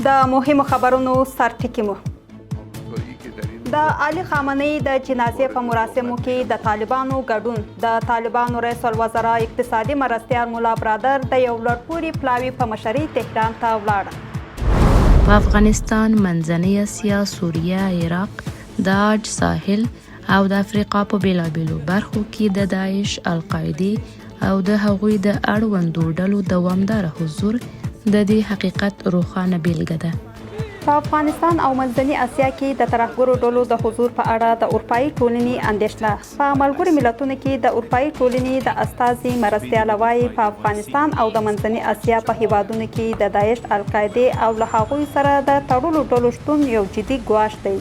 د مهمو خبرونو سرټکی مو د علي خامنه‌ای د جنازې په مراسمو کې د طالبانو ګډون. د طالبانو رئیس الوزرا اقتصادي مرستیال مولا برادر د یو لوړپوړي پلاوي په مشرۍ تهران ته ولاړه. په افغانستان، منځنۍ اسیا، سوریه، عراق، د عاج ساحل او د افریقا په بیلابیلو برخو کې د داعش، القاعدې او د هغوی د اړوندو ډلو دوامداره حضور د دې حقیقت روښانه بیلګه ده. په افغانستان او منځنۍ اسیا کې د ترهګرو ډلو د حضور په اړه د اروپایي ټولنې اندېښنه. په ملګرو ملتونو کې د اروپایي ټولنې د استازي مرستیاله وایي په افغانستان او د منځنۍ اسیا په هیوادونو کې د داعش، القاعدې او له هغوی سره د تړلو ډلو شتون یو جدي ګواښ دی.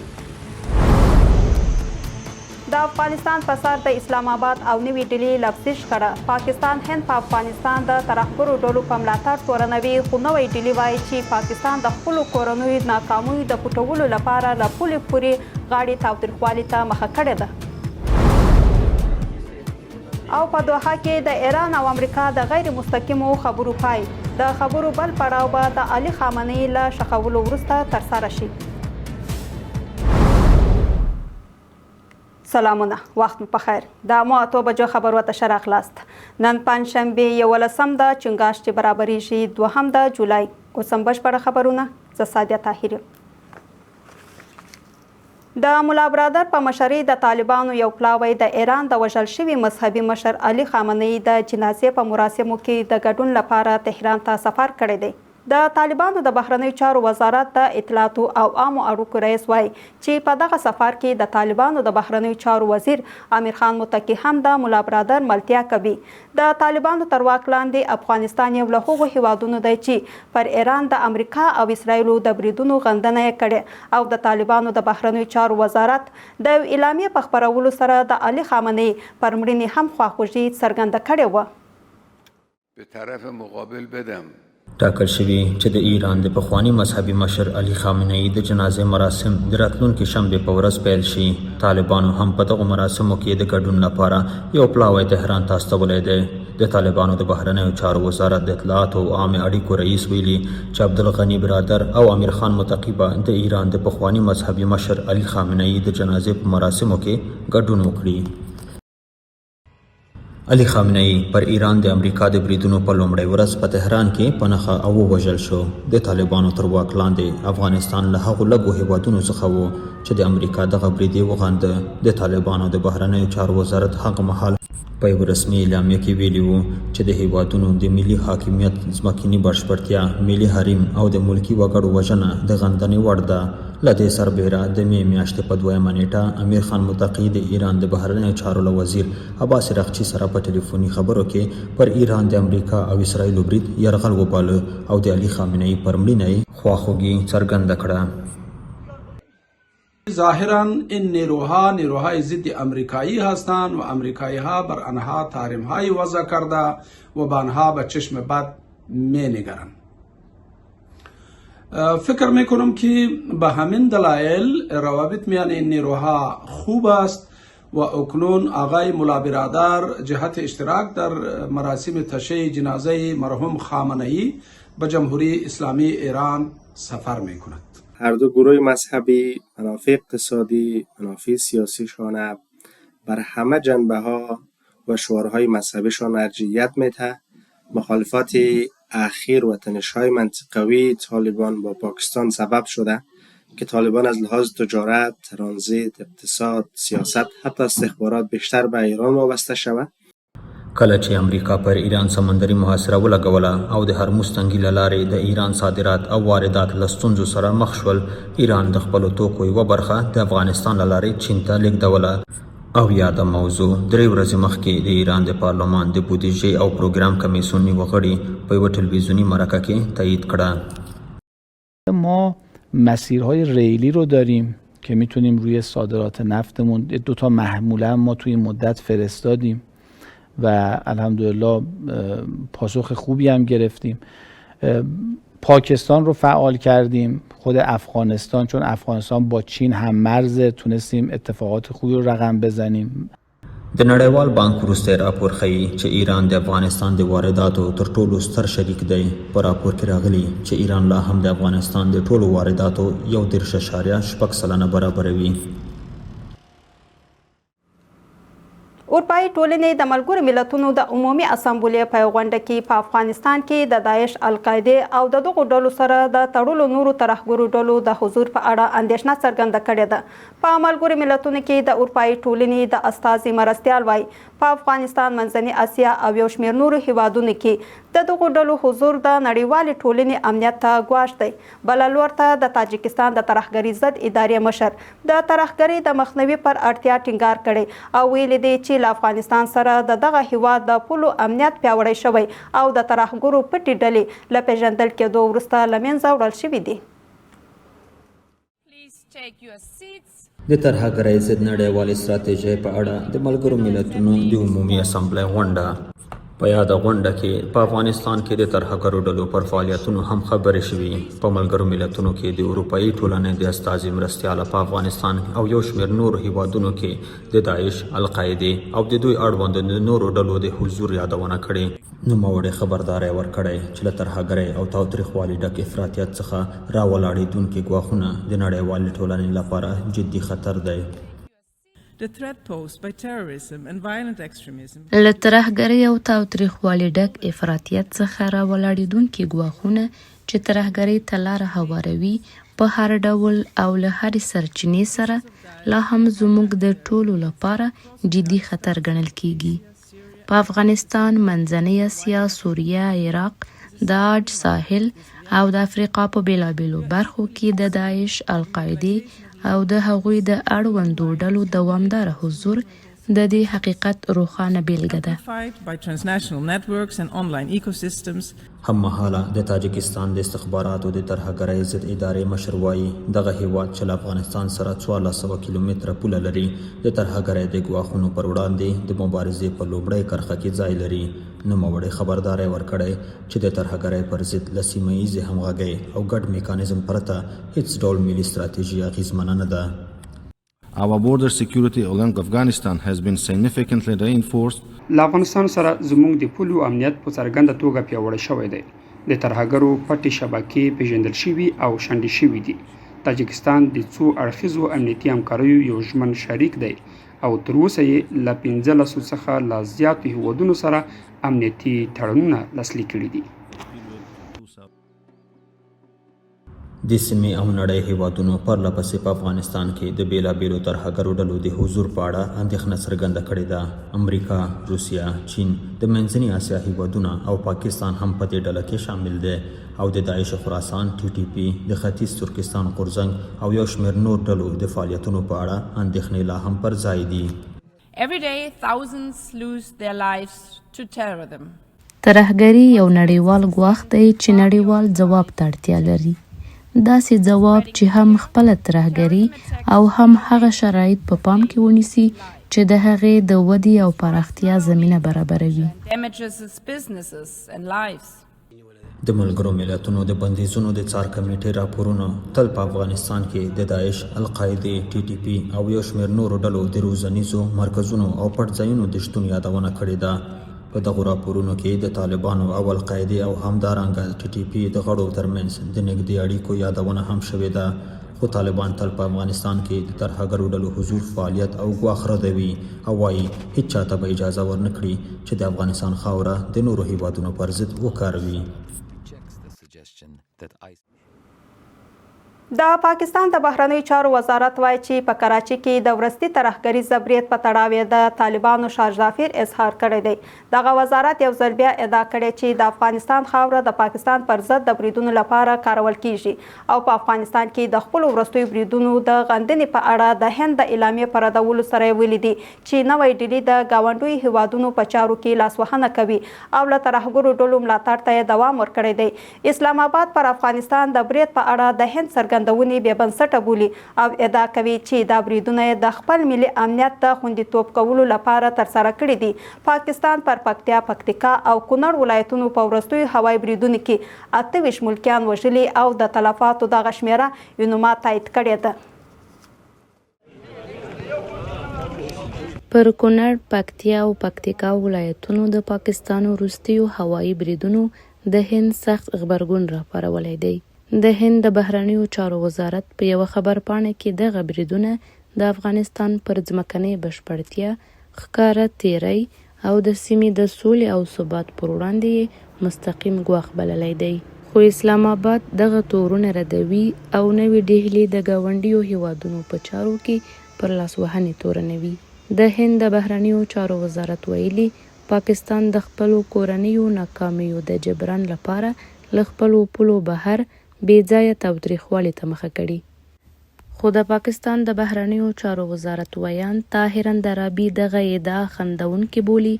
د افغانستان په سر د اسلام آباد او نوې ډیلي لفظي شخړه. پاکستان هند په افغانستان د ترهګرو ډلو په ملاتړ تورنوي، خو نوې ډیلي وایي چې پاکستان د خپلو کورنیو ناکامیو د پټولو لپاره له پولې پورې غاړې تاوتریخوالي ته مخه کړې ده. او په دوحه کې د ایران او امریکا د غیر مستقیمو خبرو پای. د خبرو بل پړاو به د علي خامنه‌ای له ښخولو وروسته ترسره شي. سلامونه، وخت مو پخیر. د مو 8 بجو خبرو ته شراخلاست. نن پنجشنبه 11 د چنګاښ چې برابرېږي 2 د جولای. اوس هم بشپړه خبرونه. زه سادیه طاهر یم. د مولا برادر په مشرۍ د طالبانو یو پلاوی د ایران د وژل شوي مذهبي مشر علي خامنه‌ای د جنازې په مراسمو کې د ګډون لپاره تهران ته سفر کړی دی. د طالبانو د بهرنیو چارو وزارت د اطلاعاتو او عامو اړیکو رئیس وایي چې په دغه سفر کې د طالبانو د بهرنیو چارو وزیر امیر خان متقي هم د مولا برادر ملتیا کوي. د طالبانو تر واک لاندې افغانستان یو له هغو هیوادونو دی چې پر ایران د امریکا او اسرایلو د بریدونو غندنه یې کړې او د طالبانو د بهرنیو چارو وزارت د اعلامیې په خپرولو سره د علي خامنه‌ای پر مړینې هم خواخوږي څرګنده کړې وه. به طرف مقابل بدم ټاکل شوي چې د ایران د پخواني مذهبي مشر علي خامنه‌ای د جنازې مراسم د راتلونکي شنبې په ورځ پیل شي. طالبانو هم په دغو مراسمو کې د ګډون لپاره یو پلاوی تهران ته استولی دی. د طالبانو د بهرنیو چارو وزارت د اطلاعاتو او عامه اړیکو رئیس ویلي چې عبدالغني برادر او امیر خان متقي به د ایران د پخواني مذهبي مشر علي خامنه‌ای د جنازې په مراسمو کې ګډون وکړي. علي خامنه‌ای پر ایران د امریکا د بریدونو په لومړۍ ورځ په تهران کې په نښه او ووژل شو. د طالبانو تر واک لاندې افغانستان له هغو لږو هیوادونو څخه و چې د امریکا دغه برید یې وغنده. د طالبانو د بهرنیو چارو وزارت هغه مهال په یو رسمي اعلامیه کې ویلي وو چې د هیوادونو د ملي حاکمیت، ځمکني بشپړتیا، ملي حریم او د ملکي وګړو وژنه د غندنې وړ ده. له دې سربیره د مې میاشتې په 2 نیټه امیر خان متقي د ایران د بهرنیو چارو له وزیر عباس رغچي سره په ټلیفوني خبرو کې پر ایران د امریکا او اسرایلو برید یرغل وباله او د علي خامنه‌ای پر مړینه خواخوږي څرګنده کړه. ظاهرا این نیروهای ضد امریکایی هستند و امریکایی ها بر آنها تحریم های وضع کرده و به آنها به چشم بد می نگرند. فکر میکنم که به همین دلایل روابط میان این نیروها خوب است و اکنون آقای مولا برادر جهت اشتراک در مراسم تشییع جنازه مرحوم خامنه‌ای به جمهوری اسلامی ایران سفر میکند. هر دو گروه مذهبی منافع اقتصادی، منافع سیاسیشان بر همه جنبه ها و شعارهای مذهبیشان ارجحیت میده. مخالفات اخیر و تنش‌های منطقوی طالبان با پاکستان سبب شده که طالبان از لحاظ تجارت، ترانزیت، اقتصاد، سیاست حتی استخبارات بیشتر به ایران وابسته شود. کله چې امریکا پر ایران سمندري محاصره ولګوله او د هرمز تنګي له لارې د ایران صادرات او واردات له ستونزو سره مخ شول، ایران د خپلو توکو یوه برخه د افغانستان له لارې چین ته لیږدوله. او یاده موضوع 3 ورځې مخکې د ایران د پارلمان د بودیجې او پروګرام کمیسیون یوه غړي په یوه تلویزیوني مرکه کې تایید کړه. ما مسیرهای ریلی رو داریم که میتونیم روی صادرات نفتمون 2 محموله ما توی این مدت فرستادیم و الحمدلله پاسخ خوبی هم گرفتیم. پاکستان رو فعال کردیم، خود افغانستان، چون افغانستان با چین هم مرزه، تونستیم اتفاقات خوبی رو رقم بزنیم. د نړیوال بانک وروستی راپور ښیي چې ایران د افغانستان د وارداتو تر ټولو ستر شریک دی. په راپور کې راغلي چې ایران لا هم د افغانستان د ټولو وارداتو 1.6% برابروي. اروپایي ټولنې د ملګرو ملتونو د عمومي اسامبلې په غونډه کې په افغانستان کې د داعش، القاعدې او د دغو ډلو سره د تړلو نورو ترهګرو ډلو د حضور په اړه اندېښنه څرګنده کړې ده. په ملګرو ملتونو کې د اروپایي ټولنې د استازي مرستیال وایي په افغانستان، منځنۍ اسیا او یو شمېر نورو هیوادونو کې د دغو ډلو حضور د نړیوالې ټولنې امنیت ته ګواښ دی. بله لور ته د تاجکستان د ترهګرۍ ضد ادارې مشر د ترهګرۍ د مخنیوي پر اړتیا ټینګار کړی او ویلي دی چې له افغانستان سره د دغه هیواد د پولو امنیت پیاوړی شوی او د ترهګرو پټې ډلې له پیژندل کېدو وروسته له منځه وړل شوي دي. د ترهګرۍ ضد نړیوالې ستراتیژۍ په اړه د ملګرو ملتونو د عمومي اسامبلې غونډه. په یاده غونډه کې په افغانستان کې د ترهګرو ډلو پر فعالیتونو هم خبرې شوي. په ملګرو ملتونو کې د اروپایي ټولنې د استازي مرستیاله په افغانستان او یو شمېر نورو هیوادونو کې د داعش، القاعدې او د دوی اړوند د نورو ډلو د حضور یادونه کړې. نوموړي خبرداری ورکړی چې له ترهګرۍ او تاوتریخوالي ډک افراطیت څخه راولاړېدونکي ګواښونه د نړیوالې ټولنې لپاره جدي خطر دی. له ترهګرۍ او تاوتریخوالي ډک افراطیت څخه راولاړېدونکي ګواښونه چې ترهګرۍ ته لاره هواروي په هر ډول او له هرې سرچینې سره لا هم زموږ د ټولو لپاره جدي خطر ګڼل کیږي. په افغانستان، منځنۍ اسیا، سوریه، عراق، د عاج ساحل او د افریقا په بیلابیلو برخو کې د داعش، القاعدې او د هغوی د اړوندو ډلو دوامداره حضور د دې حقیقت روښانه بیلګه ده. هم مهاله د تاجکستان د استخباراتو د ترهګرۍ ضد ادارې مشر وایي دغه هیواد چې له افغانستان سره 1400 کیلومتره پوله لري د ترهګرۍ د ګواښونو پر وړاندې د مبارزې په لومړۍ کرښه کې ځای لري. نوموړي خبرداری ورکړی چې د ترهګرۍ پر ضد له سیمه ییزې همغږۍ او ګډ میکانیزم پرته هیڅ ډول ملي ستراتیژي اغیزمنه نه ده. Our border security along Afghanistan has been significantly reinforced. له افغانستان سره زموږ د پولو امنیت په څرګنده توګه پیاوړی شوی دی. د ترهګرو پټې شبکې پیژندل شوي او شنډې شوي دي. تاجکستان د څو اړخیزو امنیتي همکاریو یو ژمن شریک دی او تر اوسه یې له 15 څخه لا زیاتو هیوادونو سره امنیتي تړونونه لاسلیک کړي دي. د سیمې او نړۍ هیوادونو پرله پسې په افغانستان کې د بیلابیلو ترهګرو ډلو د حضور په اړه اندېښنه څرګنده کړې ده. امریکا، روسیه، چین، د منځنۍ اسیا هیوادونه او پاکستان هم په دې ډله کې شامل دي او د داعش خراسان، TTP، د ختیځ ترکستان غورځنګ او یو شمېر نور ډلو د فعالیتونو په اړه اندېښنې لا هم پر ځای دي. ترهګري یو نړیوال ګواښ دی چې نړیوال ځواب ته اړتیا لري. داسې ځواب چې هم خپله ترهګري او هم هغه شرایط په پام کې ونیسي چې د هغې د ودې او پراختیا زمینه برابروي. د ملګرو ملتونو د بندیزونو د څار کمیټې راپورونو تل په افغانستان کې د داعش، القاعدې، TTP او یو شمېر نورو ډلو د روزنیزو مرکزونو او پټ ځایونو د شتون یادونه کړې ده. په دغو راپورونو کې د طالبانو او القاعدې او همدارنګه TTP د غړو ترمنځ د نږدې اړیکو یادونه هم شوې ده. خو طالبان تل په افغانستان کې د ترهګرو ډلو حضور، فعالیت او ګواښ ردوي او وایي هیڅ چاته به اجازه ورنکړي چې د افغانستان خاوره د نورو هیوادونو پر ضد وکاروي. د پاکستان د بهرنیو چارو وزارت وایي چې په کراچۍ کې د ورستي ترهګریز برید په تړاو یې د طالبانو شارژافیر اظهار کړی دی. دغه وزارت یو ځل بیا ادعا کړې چې د افغانستان خاوره د پاکستان پر ضد د بریدونو لپاره کارول کیږي او په افغانستان کې د خپلو وروستیو بریدونو د غندنې په اړه د هند د اعلامیې په ردولو سره یې ویلي دي چې نوی ډیلي د ګاونډیو هیوادونو په چارو کې لاسوهنه کوي او له ترهګرو ډلو ملاتړ ته یې دوام ورکړی دی. اسلام آباد پر افغانستان د برید په اړه د هند څرګندونې بې بنسټه بولي او ادعا کوي چې دا بریدونه د خپل ملي امنیت د خوندیتوب کولو لپاره ترسره کړي دي. پاکستان پر پکتیا، پکتیکا او کونړ ولایتونو په وروستیو هوایي بریدونو کې 28 ملکیان وژلي او د تلفاتو دغه شمیره یونما تایید کړې ده. پر کونړ، پکتیا او پکتیکا ولایتونو د پاکستان وروستیو هوایي بریدونو د هند سخت غبرګون راپارولی دی. د هند د بهرنیو چارو وزارت په یوه خبرپاڼه کې دغه بریدونه د افغانستان پر ځمکنۍ بشپړتیا ښکاره تیری او د سیمې د سولې او ثبات پر وړاندې مستقیم ګواښ بللی دی. خو اسلام آباد دغه تورونه ردوي او نوې ډهلي د ګاونډیو هیوادونو په چارو کې پر لاسوهنې تورنوي. د هند د بهرنیو چارو وزارت ویلي پاکستان د خپلو کورنیو ناکامیو د جبران لپاره له خپلو پولو بهر بې ځایه تاوتریخوالي ته مخه کړي. خو د پاکستان د بهرنیو چارو وزارت ویان طاهر اندرابي دغه ادعا خندونکې بولي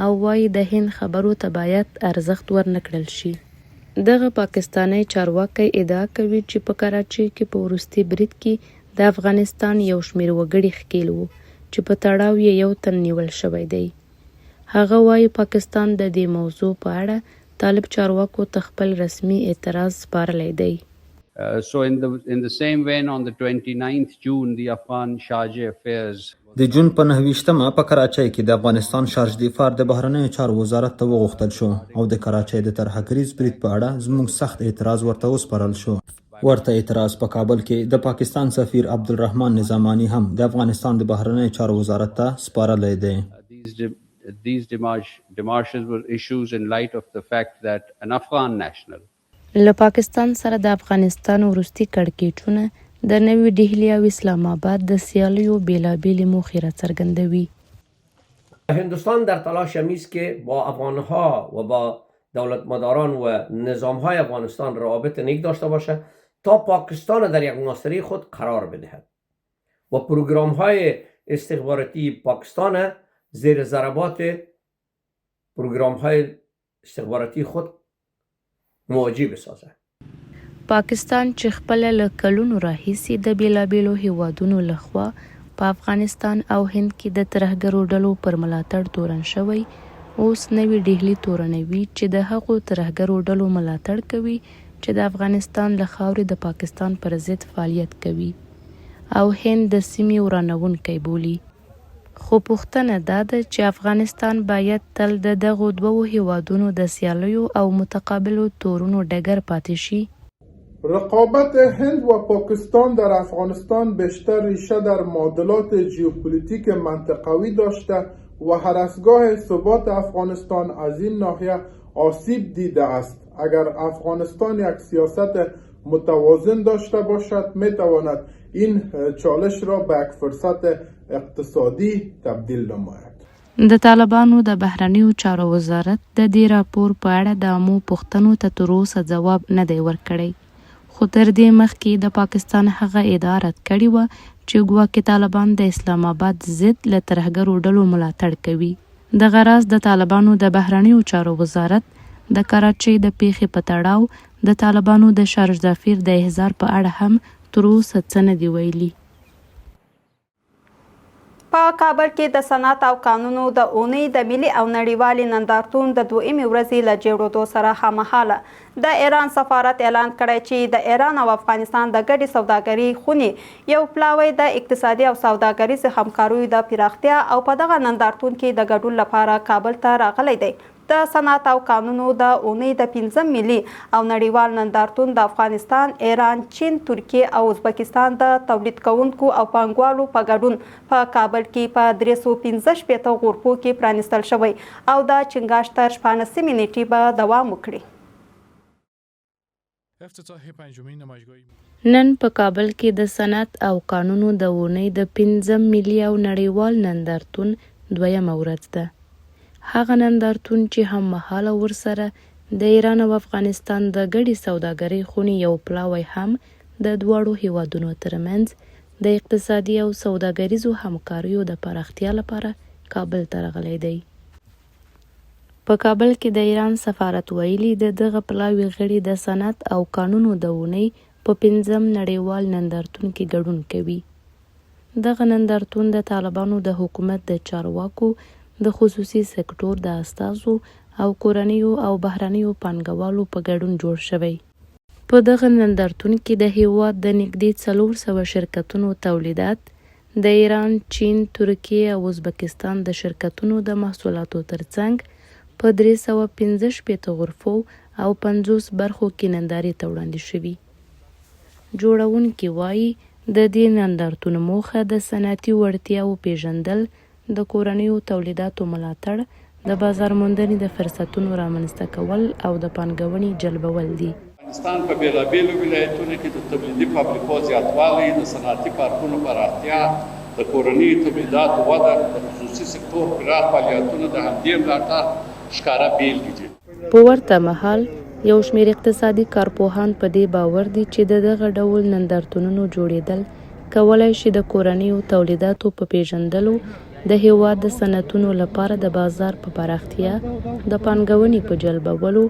او وایي د هند خبرو ته باید ارزښت ورنکړل شي. دغه پاکستانی چارواکی ادعا کوي چې په کراچۍ کې په وروستي برید کې د افغانستان یو شمېر وګړي ښکېل وو چې په تړاو یې یو تن نیول شوی دی. هغه وایي پاکستان د دې موضوع په اړه طالب چارواکو ته خپل رسمي اعتراض سپارلی دی. So in the same vein, on the 29th June, the Afghan Sharjah Affairs د جون په 9مه په کراچۍ کې د افغانستان شارج دفاع د بهرنیو چارو وزارت ته وغوښتل شو او د کراچۍ د ترهګریز برید په اړه زموږ سخت اعتراض ورته وسپارل شو. ورته اعتراض په کابل کې د پاکستان سفیر عبدالرحمن نظامانی هم د افغانستان د بهرنیو چارو وزارت ته سپارلی دی. These demarches were issues in light of the fact that an Afghan national له پاکستان سره د افغانستان وروستي کړکېچونه د نوې ډهلي او اسلام آباد د سیالیو بېلابېلې موخې راڅرګندوي. هندوستان در تلاش است که با افغانها و با دولتمداران و نظامهای افغانستان روابط نیک داشته باشد تا پاکستان در یک معاصره خود قرار بدهد و پروگرام‌های استخباراتی پاکستان زیر ضربات پروگرام‌های استخباراتی خود مواجه بسازد. پاکستان چې خپله له کلونو راهیسې د بېلابېلو هیوادونو لخوا په افغانستان او هند کې د ترهګرو ډلو پر ملاتړ تورن شوی، اوس نوې ډهلي تورنوي چې د هغو ترهګرو ډلو ملاتړ کوي چې د افغانستان له خاورې د پاکستان پر ضد فعالیت کوي او هند د سیمې ورانوونکی بولي. خو پوښتنه دا ده چې افغانستان باید تل د دغو دوو هیوادونو د سیالیو او متقابلو تورونو ډګر پاتې شي. رقابت هند و پاکستان در افغانستان بیشتر ریشه در معادلات ژئوپلیتیک منطقوی داشته و هر از گاه ثبات افغانستان از این ناحیه آسیب دیده است. اگر افغانستان یک سیاست متوازن داشته باشد میتواند این چالش را به یک فرصت اقتصادی تبدیل نماید. د طالبانو د بهرنیو چارو وزارت د دې راپور په اړه د عامو پوښتنو ته تر اوسه ځواب نه دی ورکړی، خو تر دې مخکې د پاکستان هغه ادعا رد کړې وه چې ګواکې طالبان د اسلام آباد ضد له ترهګرو ډلو ملاتړ کوي. دغه راز د طالبانو د بهرنیو چارو وزارت د کراچۍ د پیښې په تړاو د طالبانو د شارج دافیر د احضار په اړه هم تر اوسه څه نه دي ویلي. په کابل کې د صنعت او کانونو د اونۍ د ملي او نړیوالې نندارتون د دویمې ورځې له جوړېدو سره هممهاله د ایران سفارت اعلان کړی چې د ایران او افغانستان د ګډې سوداګرۍ خونې یو پلاوی د اقتصادي او سوداګریزې همکاریو د پراختیا او په دغه نندارتون کې د ګډون لپاره کابل ته راغلی دی. د صنعت او کانونو د اونۍ د 5 ملي او نړیوال نندارتون د افغانستان، ایران، چین، ترکیه او ازبکستان د تولید کوونکو او پانګوالو په ګډون په کابل کې په 315 غرفو کې پرانیستل شوی او د چنګاښ تر 14 نیټې به دوام وکړي. نن په کابل کې د صنعت او کانونو د اونۍ د 5 ملي او نړیوال نندارتون دویمه ورځ ده. هغه نندارتون چې هم مهاله ورسره د ایران او افغانستان د ګډې سوداګرۍ خونې یو پلاوی هم د دواړو هیوادونو ترمنځ د اقتصادي او سوداګریزو همکاریو د پراختیا لپاره کابل ته راغلی دی. په کابل کې د ایران سفارت ویلي د دغه پلاوي غړي د صنعت او کانونو د اونۍ په 5 نړیوال نندارتون کې ګډون کوي. دغه نندارتون د طالبانو د حکومت د چارواکو، د خصوصي سکتور د استازو او کورنیو او بهرنیو پانګوالو په ګډون جوړ شوی. په دغه نندارتون کې د هیواد د نږدې 400 شرکتونو تولیدات د ایران، چین، ترکیه او ازبکستان د شرکتونو د محصولاتو ترڅنګ په 365 غرفو او 50 برخو کې نندارې ته وړاندې شوي. جوړونکي وایي د دې نندارتونو موخه د صنعتي وړتیاو پیژندل، د کورنیو تولیداتو ملاتړ، د بازار موندنې د فرصتونو رامنځته کول او د پانګونې جلبول دي. افغانستان په بیلابیلو ولایتونو کې د تولیدي فابریکو زیاتوالی، د صنعتي پارکونو پراختیا، د کورنیو تولیداتو وده، د خصوصي سکتور پراخ فعالیتونو د همدې ملاتړ ښکاره بیلګې دي. په ورته مهال یو شمېر اقتصادي کارپوهان په دې باور دي چې د دغه ډول نندارتونونو جوړېدل کولی شي د کورنیو تولیداتو په پیژندلو، د هیواد د صنعتونو لپاره د بازار په پراختیا، د پانګونې په جلبولو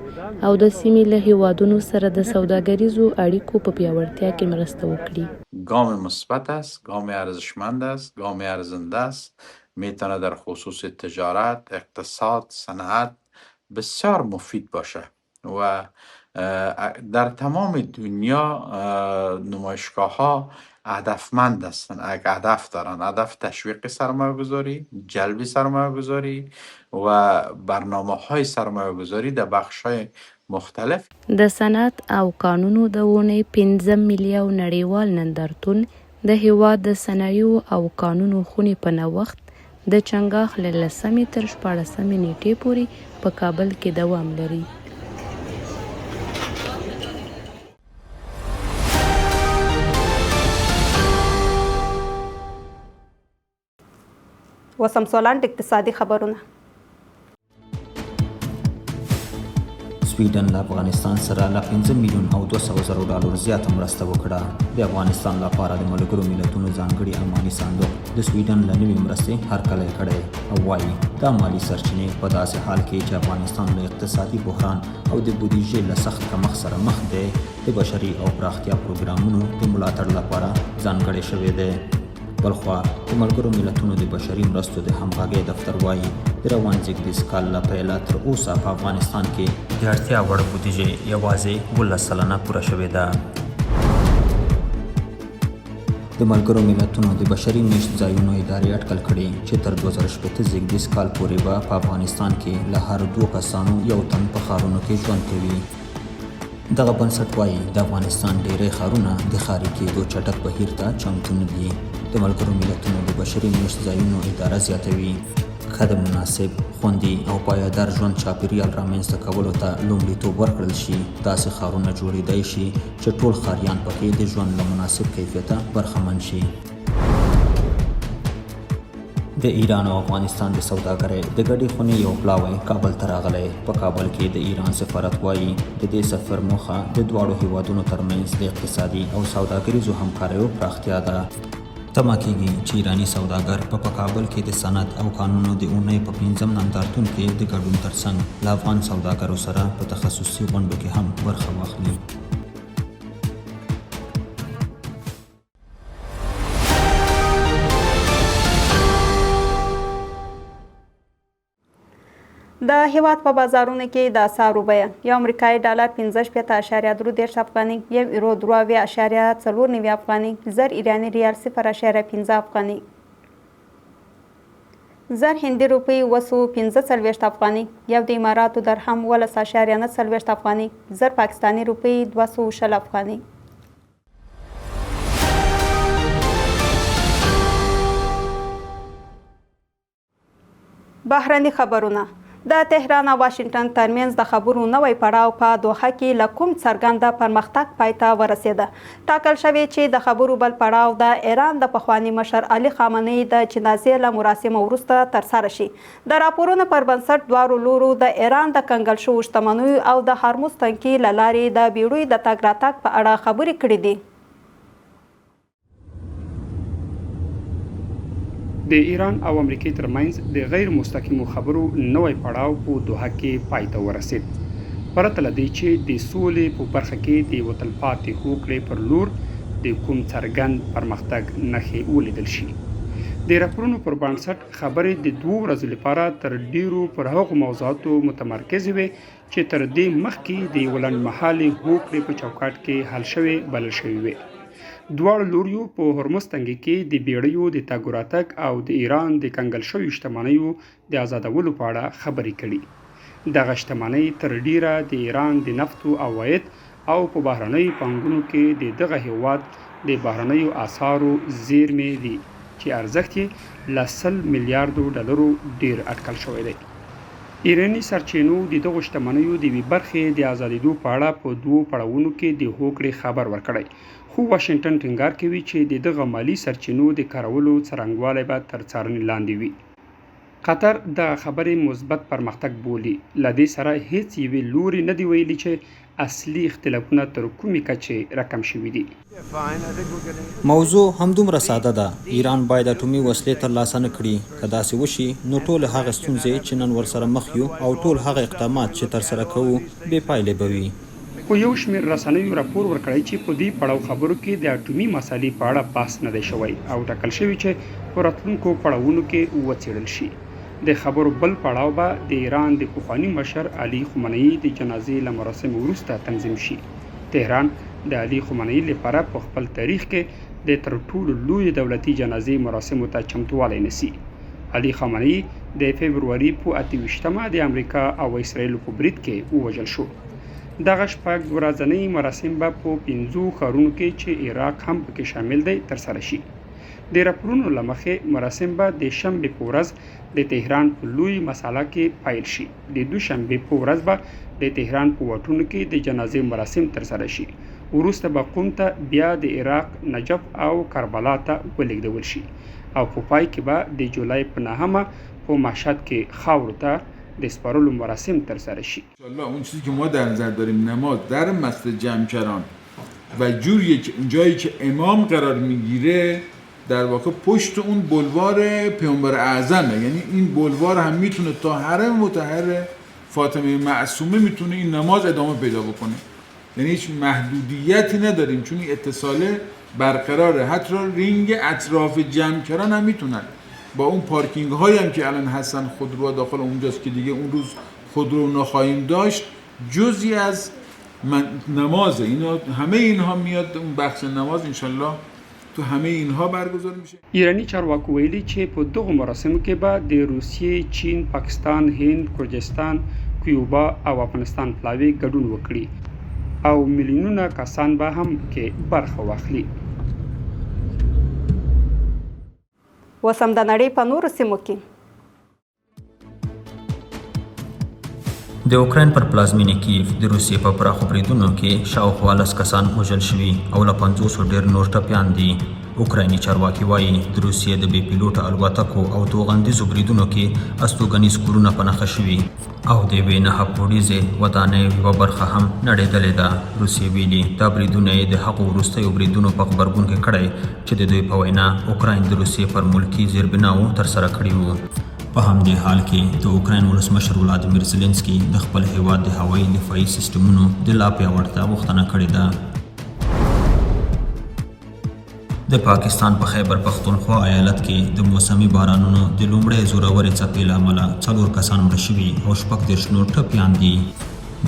او د سیمې له هیوادونو سره د سوداګریزو اړیکو په پیاوړتیا کې مرسته وکړي. گام مثبت است، گام ارزشمند است، گام ارزنده است. میتونه در خصوص تجارت، اقتصاد، صنعت بسیار مفید باشه و در تمام دنیا نمایشگاه ها هدفمند هستند، هدف دارن، هدف تشویق سرمایه گذاری، جلب سرمایه گذاری و برنامه های سرمایه گذاری در بخش های مختلف. د صنعت او قانونو د ونې 15 میلیو نړیوال نندارتون د هیواد د صنایعو او قانونو خونې په نوښت د چنګاښ له 10 تر 14 نیټې پورې په کابل کې دوام لري. وسم سولانډ اقتصادي خبرونه. سویډن له افغانستان سره له 5 میلیون او 200 زره ډالر زیاته مرسته وکړه. د افغانستان لپاره د ملګرو ملتونو ځانګړي اماني صندوق د سویډن له نوې مرستې هرکلی کړی او وایي دا مالي سرچینې په داسې حال کې چې افغانستان له اقتصادي بحران او د بودیجې له سخت کمښت سره مخ دی، د بشري او پراختیا پروګرامونو د ملاتړ لپاره ځانګړی شوی دی. بلخوا د ملګرو ملتونو د بشري مرستو د همغږۍ دفتر وایي د روان زیږدیز کال له پیله تر اوسه په افغانستان کې د اړتیا وړ بودیجې یوازې 12% پوره شوې ده. د ملګرو ملتونو د بشري میشت ځایونو ادارې اټکل کړي چې تر 2018 زیږدیز کال پورې به په افغانستان کې له هر 2 کسانو 1 تن په ښارونو کې ژوند کوي. دغه بنسټ وایي د افغانستان ډیری ښارونه د ښاري کېدو چټک بهیر ته چمتو نه دي. د ملګرو ملتونو د بشري میشت ځایونو اداره زیاتوي که د مناسب، خوندي او پایدار ژوند چاپیریال رامنځته کولو ته لومړیتوب ورکړل شي، داسې ښارونه جوړیدای شي چې ټول ښاریان پکې د ژوند له مناسب کیفیته برخمن شي. د ایران او افغانستان د سوداګرۍ د ګډې خونې یو پلاوی کابل ته راغلی. په کابل کې د ایران سفارت وایي د دې سفر موخه د دواړو هیوادونو ترمنځ د اقتصادي او سوداګریزو همکاریو پراختیا ده. تمه کېږي چې ایراني سوداګر په کابل کې د صنعت او قانونو د اونۍ په 5م نندارتون کې د ګډون ترڅنګ له افغان سوداګرو سره په تخصصي غونډو کې هم برخه واخلي. د هیواد په بازارونو کې د اسعارو بیه یو امریکایي ډالر 15.3 افغاني، یو یورو 3.49 افغاني، زر ایراني ریال 0.15 افغاني، زر هندي روپی 245 افغاني، یو د اماراتو درهم 18.49 افغاني، زر پاکستاني روپی 200 افغاني. بهرني خبرونه. د تهران او واشنگټن ترمنځ د خبرو نوی پړاو په دوحه کې له کوم څرګنده پرمختګ پای ته ورسېده. ټاکل شوی چې د خبرو بل پړاو د ایران د پخواني مشر علي خامنه‌ای د جنازې له مراسمو وروسته ترسره شي. د راپورونو پر بنسټ دواړو لورو د ایران د کنګل شوو شتمنیو او د هرمز تنګي له لارې د بیړیو د تګ راتګ په اړه خبرې کړې دي. د ایران او امریکای ترمنځ د غیر مستقیمو خبرو نوی پړاو په دوحه کې پای ته ورسید. پرته له دې چې د سولې په برخه کې د وطنپاتې هوکړې پر لور د کوم څرګند پرمختګ نښې ولیدل شي. د راپورونو پر بنسټ خبرې د 2 ورځو لپاره تر ډیرو پر هغو موضوعاتو متمرکز وي چې تر دې مخکې د یوه لنډمهالې هوکړې په چوکاټ کې حل شوې بلل شوې وي. دواړو لوریو په هرمز تنګي کې د بیړیو د تګ راتګ او د ایران د کنګل شویو شتمنیو د آزادولو په اړه خبرې کړي. دغه شتمنۍ تر ډیره د ایران د نفتو عواید او په بهرنیو پانګونو کې د دغه هیواد د بهرنیو اسعارو زیرمې دي چې ارزښت یې له 100 میلیارډو ډالرو ډیر اټکل شوی دی. ایراني سرچینو د دغو شتمنیو د یوې برخې د ازادېدو په اړه په 2 پړاوونو کې د هوکړې خبر ورکړی، خو واشنګټن ټینګار کوي چې د دغه مالی سرچینو د کارولو څرنګوالی به تر څارنې لاندې وي. قطر د خبرې مثبت پرمختګ بولي. له دې سره هیڅ یوې لوري نه دی ویلي چې اصلي اختلافونه تر کومې کچې راکم شوي دي. موضوع همدومره ساده ده. ایران باید اټومي وسلې ترلاسه نه کړي. که داسې وشي نو ټول هغه ستونزې چې نن ورسره مخ یو او ټول هغه اقدامات چې ترسره کوو بې پایلې به وي. خو یو شمېر رسنیو راپور ورکړی چې په دې پړاو خبرو کې د اټومي مسالې په اړه بحث نه دی شوی او ټاکل شوي چې په راتلونکو پړاوونو کې وڅېړل شي. د خبرو بل پړاو به د ایران د پخواني مشر علي خمیني د جنازې له مراسمو وروسته تنظیم شي. تهران د علي خمیني لپاره په خپل تاریخ کې د تر ټولو لوی دولتي جنازې مراسمو ته چمتووالی نیسي. علي خمیني د فبروري په 28مه د امریکا او اسرائیل په برید کې ووژل شو. دغه شپږ ورځنۍ مراسم به په 5 ښارونو کې چې عراق هم پکې شامل دی ترسره شي. د راپورونو له مخې مراسم به د شنبې په ورځ د تهران په لوی مساله کې پیل شي. د دوشنبې په ورځ به د تهران په واټونو کې د جنازې مراسم ترسره شي. وروسته به قم ته، بیا د عراق نجف او کربلا ته ولېږدول شي او په پای کې به د جولای په 9مه په مشهد کې خاورو ته د سپارلو مراسم ترسره شي. انشالله اون چیزی که ما در نظر داریم نماز در مسجد جمکران و جوری که جایی که امام قرار میگیره در واقع پشت اون بلوار پیامبر اعظمه. یعنی این بلوار هم میتونه تا حرم مطهر فاطمه معصومه میتونه این نماز ادامه پیدا بکنه. یعنی هیچ محدودیتی نداریم چون این اتصاله برقراره. حتی رینگ اطراف جمکران هم میتونن با اون پارکینگ هایی هم که الان هستن خودرو داخل اونجاست که دیگه اون روز خودرو نخواهیم داشت، جزئی از نمازه. اینا همه اینها میاد اون بخش نماز انشالله تو همه اینها برگزار میشه. ایرانی چارواکو ویلي چې په دغه مراسمو کې به د روسیې، چین، پاکستان، هند، کورجستان، کیوبا او افغانستان پلاوی ګډون وکړي او میلیونونه کسان به هم کې برخه واخلي. وسم د نړۍ په نورو سیمو کې د اوکراین پر پلازمینې کیف د روسیې په پراخو بریدونو کې شاوخوا 10 کسان وژل شوي او له 500 ډېر نور ټپیان دي. اوکرایني چارواکي وایي د روسیې د بې پیلوټه الوتکو او توغندیزو بریدونو کې استوګنیز کورونه په نښه شوي او د یوې 9 پوړیزې ودانۍ یوه برخه هم نړېدلې ده. روسیې ویلي دا بریدونه یې د هغو وروستیو بریدونو په غبرګون کې کړی چې د دوی په وینا اوکراین د روسیې پر ملکي زیربناو ترسره کړي وو. په همدې حال کې د اوکراین ولسمشر ولادیمیر زلنسکي د خپل هیواد د هوایي دفاعي سیسټمونو د لا پیاوړتیا غوښتنه کړې ده. د پاکستان په خیبر پختونخوا ایالت کې د موسمي بارانونو د لومړۍ زورورې څپې له امله 4 کسان مړه شوي او 14 نور ټپیان دي.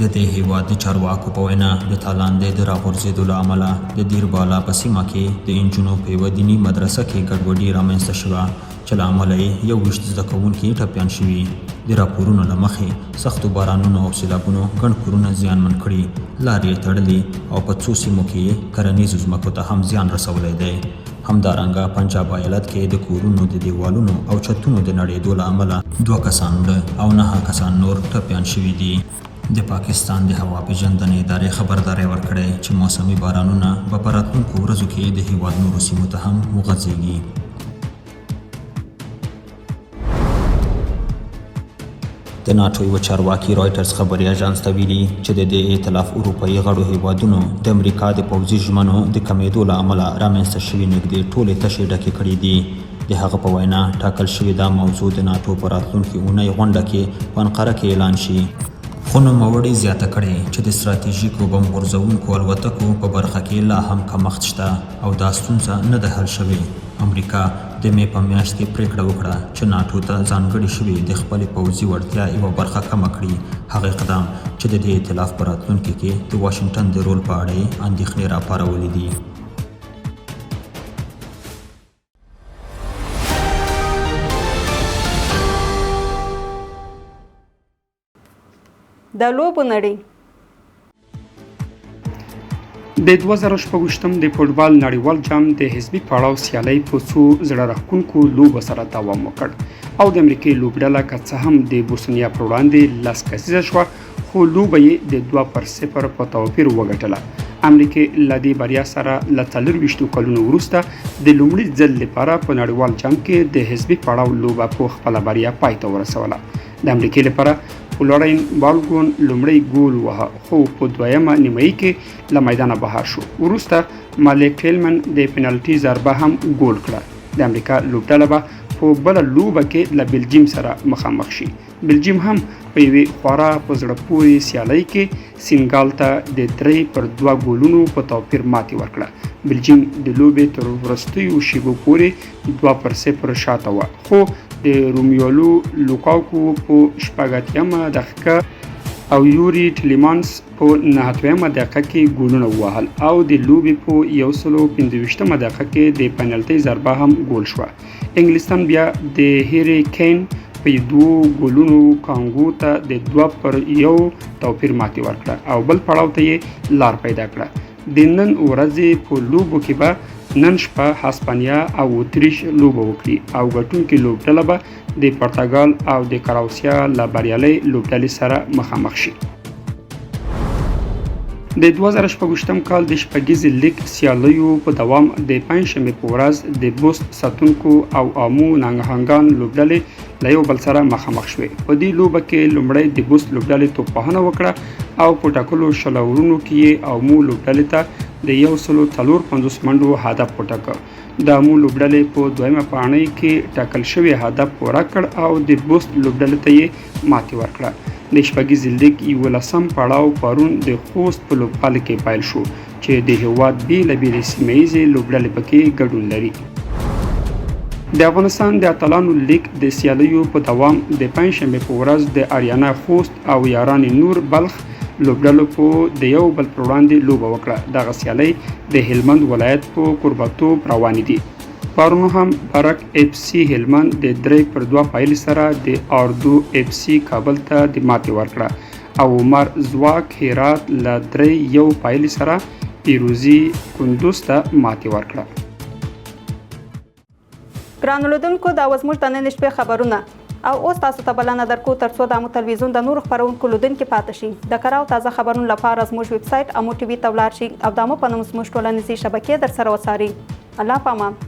د دې هیواد د چارواکو په وینا د تالاندې د راغورځېدو له امله د دیر بالا په سیمه کې د انجونو په یوه دیني مدرسه کې ګډوډي رامنځته شوه چې له امله یې 21 زده کوونکي ټپیان شوي. د راپورونو له مخې سختو بارانونو او سیلابونو ګڼ کورونه زیانمن کړي، لارې یې تړلي او په څو سیمو کې کرنیزو ځمکو ته هم زیان رسولی دی. همدارنګه پنجاب ایالت کې د کورونو د دیوالونو او چتونو د نړېدو له امله 2 کسان مړه او 9 کسان نور ټپیان شوي دي. د پاکستان د هوا پیژندنې ادارې خبرداری ورکړی چې موسمي بارانونه به په راتلونکو ورځو کې د هیواد نورو سیمو ته هم وغځېږي. د ناټو یو چارواکي رایټرز خبري اژانس ته ویلي چې د دې ائتلاف اروپایي غړو هیوادونو د امریکا د پوځي ژمنو د کمیدو له امله رامنځته شوي نږدې ټولې تشې ډکې کړي دي. د هغه په وینا ټاکل شوې دا موضوع د ناټو په راتلونکي اونۍ غونډه کې په انقره کې اعلان شي. خو نوموړي زیاته کړې چې د ستراتیژیکو بم غورځوونکو الوتکو په برخه کې لا هم کمښت شته او دا ستونزه نه ده حل شوې. امریکا د مې په میاشت کې پریکړه وکړه چې ناټو ته ځانګړې شوې د خپلې پوځي وړتیا یوه برخه کمه کړي. هغه اقدام چې د دې ائتلاف په راتلونکي کې د واشنګټن د رول په اړه یې اندېښنې راپارولې دي. د لوبو نړۍ. د 2024م د فوټبال نړیوال جام د حزبي پړاو سیالۍ په څو زړه راښکونکو لوبو سره دوام وکړ او د امریکې لوبډله که څه هم د بوسنیا پر وړاندې 10 کسیزه شوه خو لوبه یې د 2-0 په توپیر وګټله. امریکې له دې بریا سره له 24 کلونو وروسته د لومړي ځل لپاره په نړیوال جام کې د حزبي پړاو لوبه په خپله بریا پای ته ورسوله. د امریکې لپاره فلورین بالګون لومړی ګول وهه خو په دویمه نیمایي کې له میدانه بهر شو. وروسته مالیک ټیلمن د پینالټي ضربه هم ګول کړه. د امریکا لوبډله به په بله لوبه کې له بلجیم سره مخامخ شي. بلجیم هم په یوې خورا په زړه پورې سیالۍ کې سینګال ته د 3-2 ګولونو په توپیر ماتې ورکړه. بلجیم د لوبې تر وروستیو شیبو پورې 2-0 شاته وه خو د رومیولو لوکاکو په 80مه دقیقه او یوري ټیلیمانس په 90مه دقیقه کې ګولونه ووهل او د لوبې په 125مه دقیقه کې د پینالټي ضربه هم ګول شوه. انګلستان بیا د هیری کین په 2 ګولونو کانګو ته د 2-1 توپیر ماتې ورکړه او بل پړاو ته یې لار پیدا کړه. د نن ورځې په لوبو کې به نن شپه هسپانیا او اتریش لوبه وکړي او ګټونکي لوبډله به د پرتګال او د کراوسیا له بریالۍ لوبډلې سره مخامخ شي. د 2024م کال د شپږیزې لیګ سیالیو په دوام د پنجشنبې په ورځ د بوست ساتونکو او آمو ننګهنګان لوبډلې له یو بل سره مخامخ شوې. په دې لوبه کې لومړی د بوست لوبډلې توپوهنه وکړه او په ټاکلو شلورونو کې یې آمو لوبډلې ته د 154 منډو هدف وټاکه. د آمو لوبډلې په دویمه پاڼۍ کې ټاکل شوی هدف پوره کړ او د بوست لوبډلې ته یې ماتې ورکړه. د شپږیزې لیګ 11م پړاو پرون د خوست په لوبغالي کې پیل شو چې د هېواد بېلابېلې سیمه ییزې لوبډلې پکې ګډون لري. د افغانستان د اتلانو لیګ د سیالیو په دوام د پنجشنبې په ورځ د اریانا خوست او یاران نور بلخ لوبډلو په د یو بل پر وړاندې لوبه وکړه. دغه سیالۍ د هلمند ولایت په کوربتوب روانې دي. پرون هم برک اف سی هلمند د 3-2 پایلې سره د اردو اف سی کابل ته د ماتې ورکړه او عمر ځواک هرات له 3-1 پایلې سره پیروزي کندوز ته ماتې ورکړه. ګرانو لیدونکو دا اوس زموږ د نن شپې خبرونه او اوس تاسو ته بلنه درکو ترڅو د امو تلویزیون د نورو خپرونکو لیدونکي پاتې شي. د کره او تازه خبرونو لپاره زموږ ویب سایټ امو ټي وي ته ولاړ شئ او د امو په نوم زموږ ټولنیزې شبکې درسره وڅارئ. الله پامان.